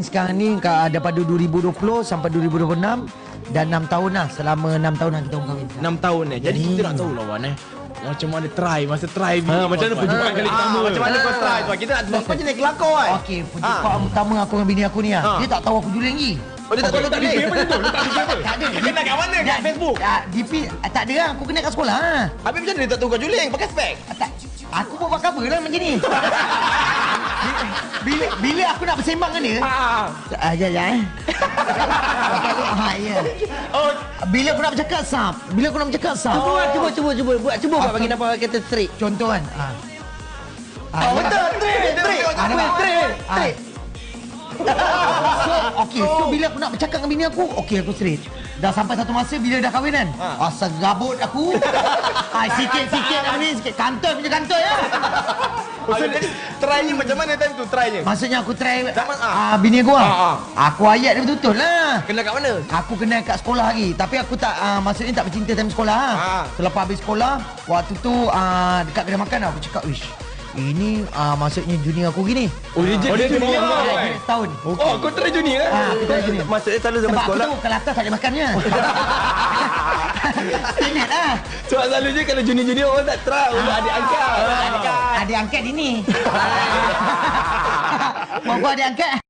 Sekarang ni daripada 2020 sampai 2026 dan 6 tahun lah. Selama 6 tahun lah kita orang kahwin. 6 tahun Jadi kita nak tahu lah Wan macam mana masa try macam mana perjumpaan kali pertama macam mana kau try tu. Kita nak tahu kau jenis kelakor kan. Okey, perjumpaan pertama aku dengan bini aku ni lah. Dia tak tahu aku juling lagi. Oh dia tak tahu tak juling. DP apa tu? Tak DP apa? Tak ada. Dia kenal kat mana? Kat Facebook? DP tak ada lah. Aku kena kat sekolah lah. Habis macam mana dia tak tahu kau juling? Pakai spek? Tak. Aku buat cover lah macam ni. Bila aku nak bersembang dengan dia. Ya. Ya. Oh, Bila aku nak bercakap sap. Cuba kau bagi nampak kata trik. Contoh kan. betul. Trik. So bila aku nak bercakap dengan bini aku, okey aku straight. Dah sampai satu masa bila dah kahwin kan. Asal gabut aku. Sikit-sikit apa ni, sikit kantoi punya kantoi ya. Jadi try ni macam mana time tu try-nya? Maksudnya aku try Zaman, bini aku lah. Aku ayat dia betul-betul lah. Kenal kat mana? Aku kenal kat sekolah lagi. Tapi aku tak, maksudnya tak bercinta time sekolah lah. Selepas habis sekolah, waktu tu dekat kedai makan aku cakap, wish, ini maksudnya junior aku gini. Oh dia junior Dia setahun. Oh kau try junior Aku try junior. Maksudnya selalu zaman Sebab sekolah. aku tahu kalau atas tak ada makannya. Standard lah. Sebab selalunya kalau junior orang tak try untuk adik angkat. Adik angkat ini. Mau adik angkat.